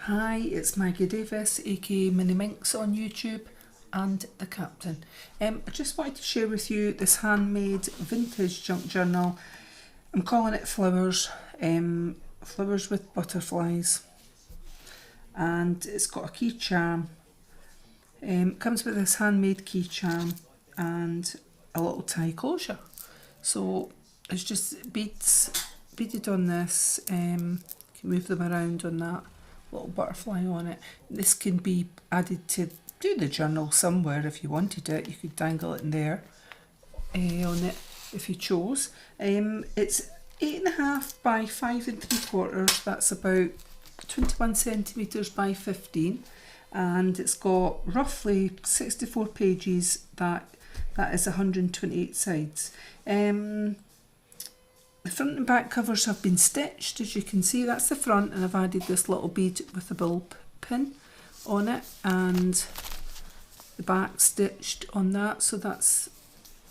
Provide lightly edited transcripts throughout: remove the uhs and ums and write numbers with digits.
Hi, it's Maggie Davis, aka Mini Minx on YouTube, and the Captain. I just wanted to share with you this handmade vintage junk journal. I'm calling it Flowers, Flowers with Butterflies, and it's got a key charm. Comes with this handmade key charm and a little tie closure. So it's just beads beaded on this. You can move them around on that little butterfly on it. This can be added to do the journal somewhere if you wanted it. You could dangle it in there on it if you chose. It's 8.5 by 5.75. That's about 21 centimetres by 15, and it's got roughly 64 pages. That is 128 sides. The front and back covers have been stitched, as you can see. That's the front, and I've added this little bead with a bulb pin on it, and the back stitched on that, so that's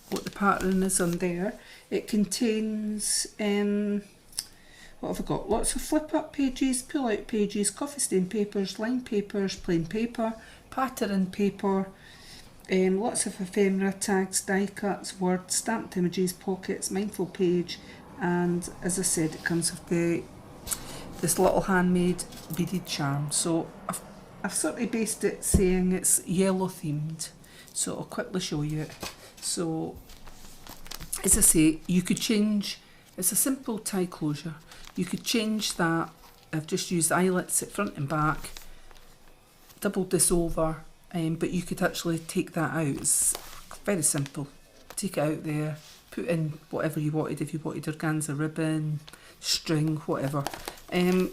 what the pattern is on there. It contains what have I got? Lots of flip up pages, pull out pages, coffee stain papers, lined papers, plain paper, pattern paper, lots of ephemera, tags, die cuts, words, stamped images, pockets, mindful page, and as I said, it comes with this little handmade beaded charm. So I've sort of based it saying it's yellow themed, so I'll quickly show you it. So as I say, you could change, it's a simple tie closure. You could change that. I've just used eyelets at front and back, doubled this over, but you could actually take that out. It's very simple. Take it out there, put in whatever you wanted, if you wanted organza ribbon, string, whatever. And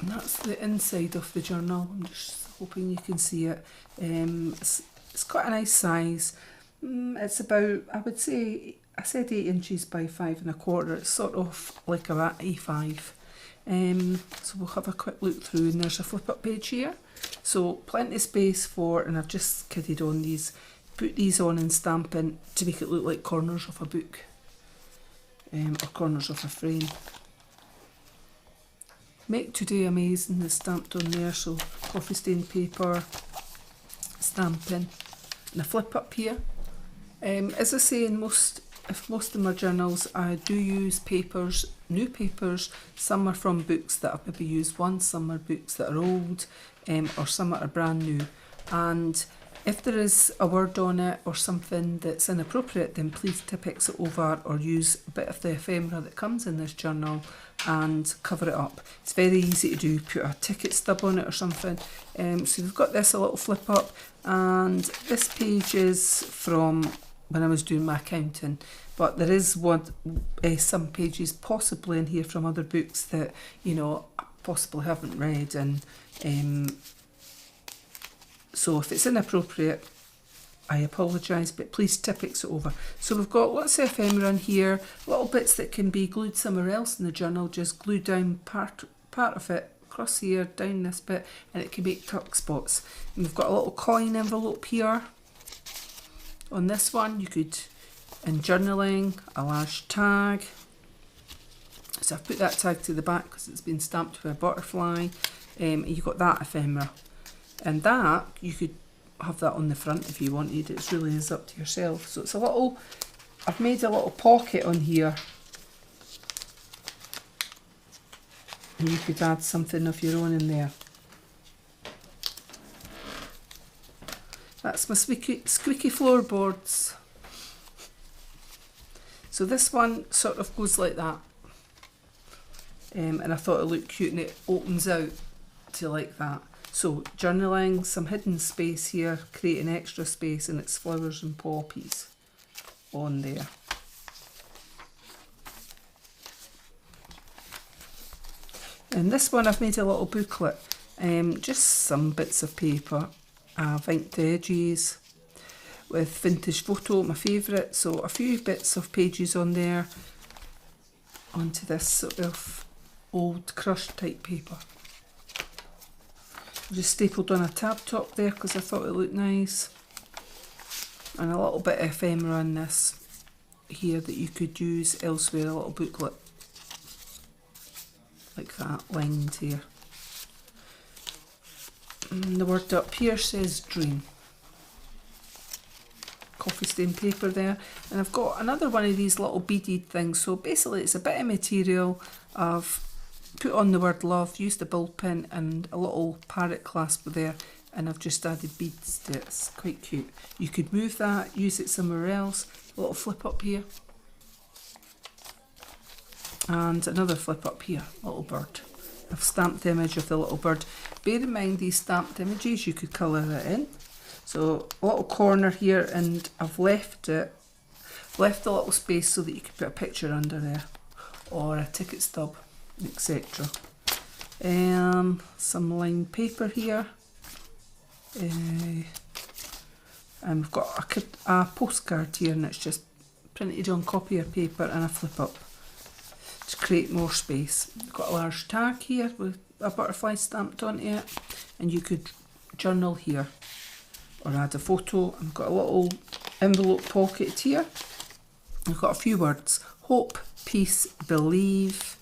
that's the inside of the journal. I'm just hoping you can see it. It's quite a nice size. It's about, I would say, I said 8 inches by 5.25. It's sort of like a A5. So we'll have a quick look through, and there's a flip up page here. So plenty of space for, and I've just kidded on these, put these on and stamping to make it look like corners of a book, or corners of a frame. Make Today Amazing is stamped on there, so coffee stain paper, stamping, and a flip up here. As I say, in most of my journals, I do use papers, new papers. Some are from books that I've maybe used once, some are books that are old, or some that are brand new. And if there is a word on it or something that's inappropriate, then please Tipp-Ex it over or use a bit of the ephemera that comes in this journal and cover it up. It's very easy to do, put a ticket stub on it or something. So we've got this a little flip up, and this page is from when I was doing my accounting, but there is some pages possibly in here from other books that, you know, I possibly haven't read, and so if it's inappropriate, I apologise, but please Tipp-Ex it over. So we've got lots of ephemera in here, little bits that can be glued somewhere else in the journal. Just glue down part of it across here, down this bit, and it can make tuck spots. And we've got a little coin envelope here. On this one, you could, in journaling, a large tag. So I've put that tag to the back because it's been stamped with a butterfly. And you've got that ephemera. And that, you could have that on the front if you wanted. It really is up to yourself. So it's a little, I've made a little pocket on here. And you could add something of your own in there. That's my squeaky floorboards. So this one sort of goes like that. And I thought it looked cute, and it opens out to like that. So journaling, some hidden space here, creating extra space, and it's flowers and poppies on there. And this one I've made a little booklet, just some bits of paper. I've inked the edges with vintage photo, my favourite, so a few bits of pages on there onto this sort of old crushed type paper. Just stapled on a tab top there because I thought it looked nice, and a little bit of ephemera in this here that you could use elsewhere, a little booklet like that, lined here. The word up here says dream. Coffee stain paper there, and I've got another one of these little beaded things. So basically it's a bit of material. I've put on the word love, used a ball pin and a little parrot clasp there, and I've just added beads to it. It's quite cute. You could move that, use it somewhere else. A little flip up here and another flip up here, little bird. I've stamped the image of the little bird. Bear in mind these stamped images, you could colour it in. So a little corner here, and I've left a little space so that you could put a picture under there or a ticket stub, etc. Some lined paper here. And we've got a postcard here, and it's just printed on copier paper and a flip up to create more space. We've got a large tag here with a butterfly stamped onto it, and you could journal here or add a photo. I've got a little envelope pocket here. I've got a few words: hope, peace, believe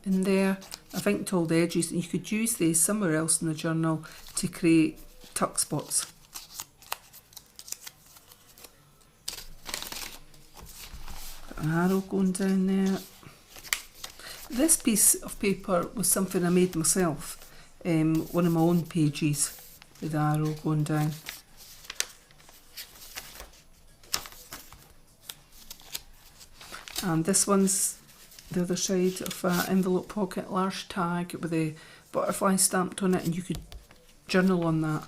in there. I've inked all the edges, and you could use these somewhere else in the journal to create tuck spots. Got an arrow going down there. This piece of paper was something I made myself, one of my own pages with the arrow going down. And this one's the other side of an envelope pocket, large tag with a butterfly stamped on it, and you could journal on that.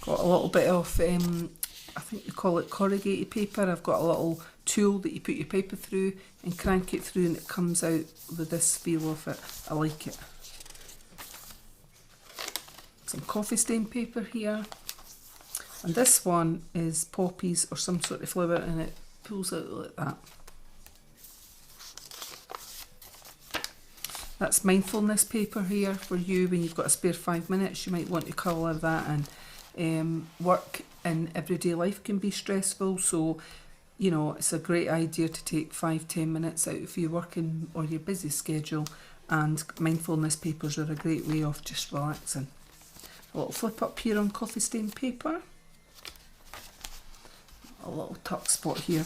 Got a little bit of, I think you call it corrugated paper. I've got a little tool that you put your paper through and crank it through, and it comes out with this feel of it. I like it. Some coffee stain paper here. And this one is poppies or some sort of flower, and it pulls out like that. That's mindfulness paper here for you when you've got a spare 5 minutes. You might want to colour that, and work in everyday life can be stressful, so you know it's a great idea to take 5-10 minutes out of your working or your busy schedule, and mindfulness papers are a great way of just relaxing. A little flip up here on coffee stain paper. A little tuck spot here.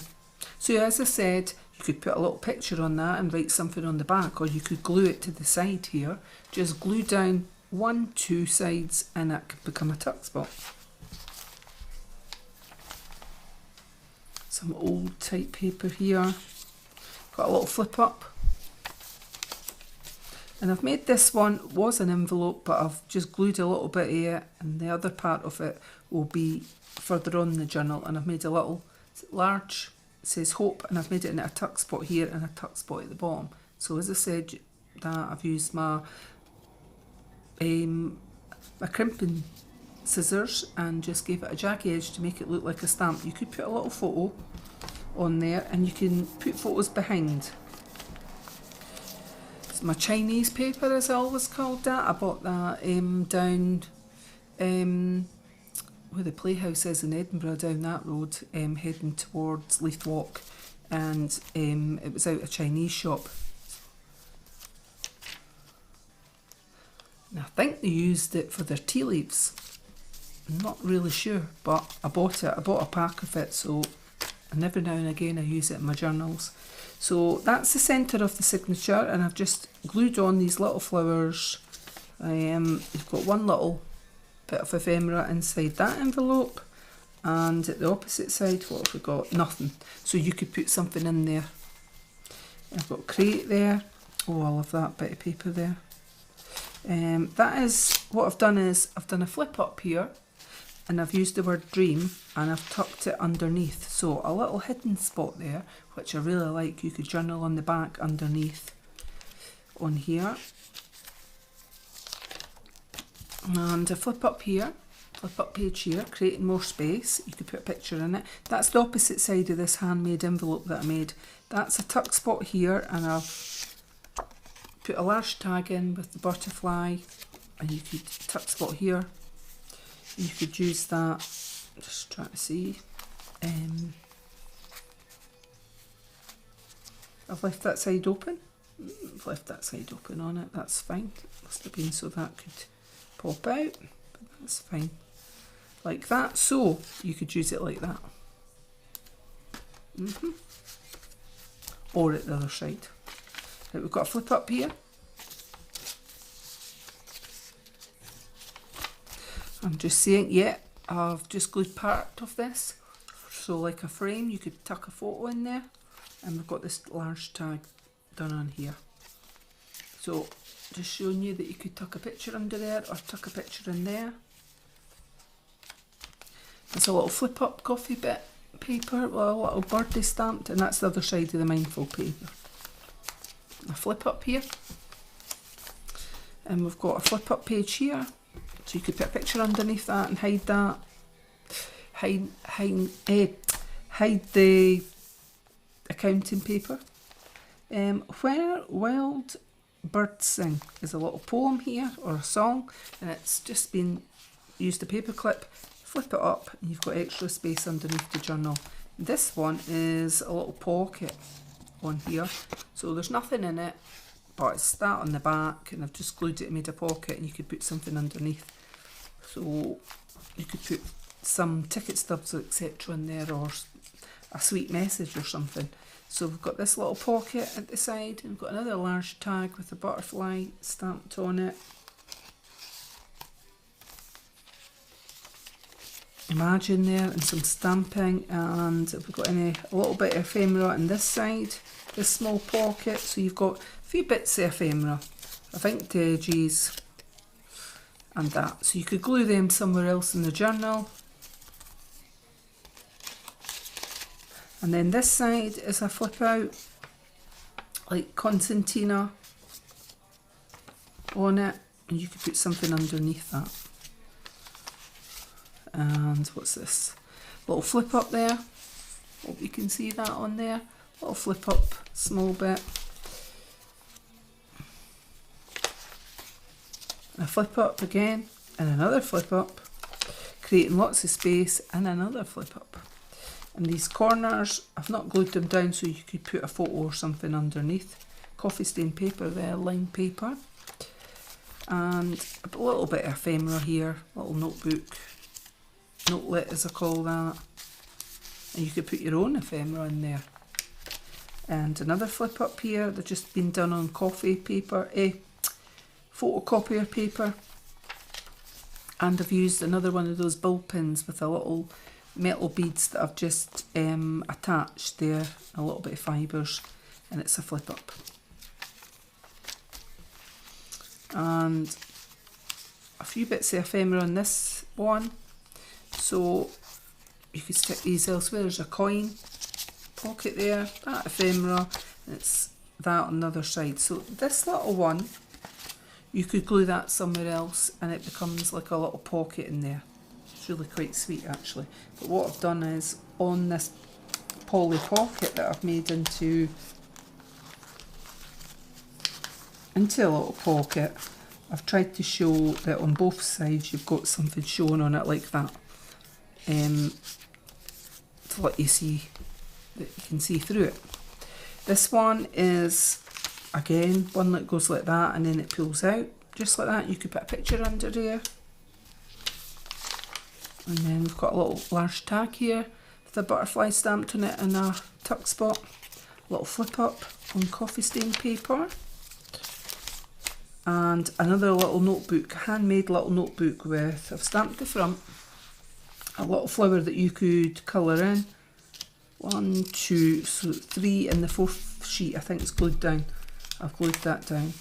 So as I said, you could put a little picture on that and write something on the back, or you could glue it to the side here. Just glue down 1-2 sides and that could become a tuck spot. Some old type paper here. Got a little flip up. And I've made this one, was an envelope, but I've just glued a little bit of it, and the other part of it will be further on in the journal. And I've made a little large, it says hope, and I've made it in a tuck spot here and a tuck spot at the bottom. So as I said, that I've used my crimping scissors and just gave it a jagged edge to make it look like a stamp. You could put a little photo on there, and you can put photos behind. It's my Chinese paper, as I always called that. I bought that down where the Playhouse is in Edinburgh, down that road, heading towards Leith Walk, and it was out a Chinese shop. And I think they used it for their tea leaves. I'm not really sure, but I bought it. I bought a pack of it, so and every now and again I use it in my journals. So that's the centre of the signature, and I've just glued on these little flowers. You've got one little bit of ephemera inside that envelope, and at the opposite side, what have we got? Nothing. So you could put something in there. I've got crate there. Oh, I love that bit of paper there. That is what I've done, is I've done a flip up here, and I've used the word dream, and I've tucked it underneath. So a little hidden spot there, which I really like. You could journal on the back underneath on here. And a flip up here, flip up page here, creating more space. You could put a picture in it. That's the opposite side of this handmade envelope that I made. That's a tuck spot here, and I've put a large tag in with the butterfly, and you could tuck spot here. You could use that, just trying to see. I've left that side open. I've left that side open on it, that's fine. Must have been so that could pop out, but that's fine. Like that, so you could use it like that. Or at the other side. Right, we've got a flip up here. I'm just saying, yeah, I've just glued part of this. So like a frame, you could tuck a photo in there. And we've got this large tag done on here. So just showing you that you could tuck a picture under there or tuck a picture in there. There's a little flip up coffee bit paper with a little birdie stamped, and that's the other side of the mindful paper. A flip up here. And we've got a flip up page here. So you could put a picture underneath that and hide that. Hide the accounting paper. Where Wild Birds Sing is a little poem here, or a song, and it's just been used a paper clip, flip it up, and you've got extra space underneath the journal. This one is a little pocket on here, so there's nothing in it, but it's that on the back, and I've just glued it and made a pocket, and you could put something underneath. So you could put some ticket stubs, etc. in there, or a sweet message or something. So we've got this little pocket at the side, and we've got another large tag with a butterfly stamped on it. Imagine there, and some stamping, and if we've got a little bit of ephemera on this side, this small pocket, so you've got a few bits of ephemera, I think the edges and that. So you could glue them somewhere else in the journal. And then this side is a flip out, like concertina on it, and you could put something underneath that. And what's this? Little flip up there. Hope you can see that on there. Little flip up, small bit. A flip up again, and another flip up, creating lots of space, and another flip up. And these corners, I've not glued them down, so you could put a photo or something underneath. Coffee stain paper there, lined paper. And a little bit of ephemera here, little notebook, notelet as I call that. And you could put your own ephemera in there. And another flip up here, they've just been done on coffee paper, photocopier paper. And I've used another one of those ball pins with a little metal beads that I've just attached there, a little bit of fibres, and it's a flip up. And a few bits of ephemera on this one, so you could stick these elsewhere. There's a coin pocket there, that ephemera, and it's that on the other side. So this little one, you could glue that somewhere else and it becomes like a little pocket in there. It's really quite sweet actually. But what I've done is, on this poly pocket that I've made into a little pocket, I've tried to show that on both sides you've got something showing on it like that, to let you see that you can see through it. This one is again one that goes like that and then it pulls out just like that. You could put a picture under there. And then we've got a little large tag here with a butterfly stamped on it and a tuck spot. Little flip up on coffee stain paper. And another little notebook, handmade little notebook with, I've stamped the front, a little flower that you could colour in. 1, 2, so 3, and the 4th sheet I think is glued down. I've glued that down.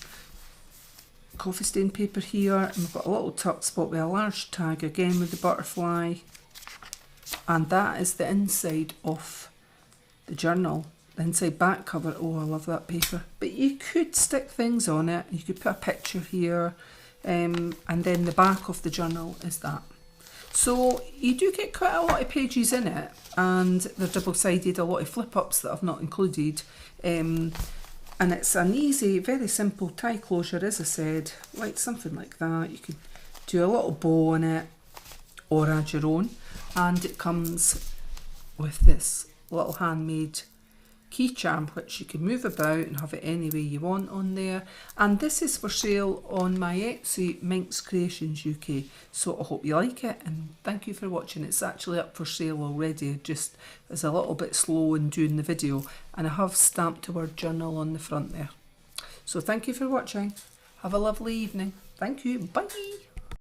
Coffee stain paper here, and we've got a little tuck spot with a large tag again with the butterfly, and that is the inside of the journal, the inside back cover. Oh, I love that paper. But you could stick things on it, you could put a picture here, and then the back of the journal is that. So you do get quite a lot of pages in it, and they're double-sided, a lot of flip-ups that I've not included. And it's an easy, very simple tie closure, as I said, like something like that. You could do a little bow on it or add your own. And it comes with this little handmade key charm which you can move about and have it any way you want on there. And this is for sale on my Etsy, MinxCreationsUK. So I hope you like it and thank you for watching. It's actually up for sale already, just as a little bit slow in doing the video, and I have stamped the word journal on the front there. So thank you for watching. Have a lovely evening. Thank you. Bye.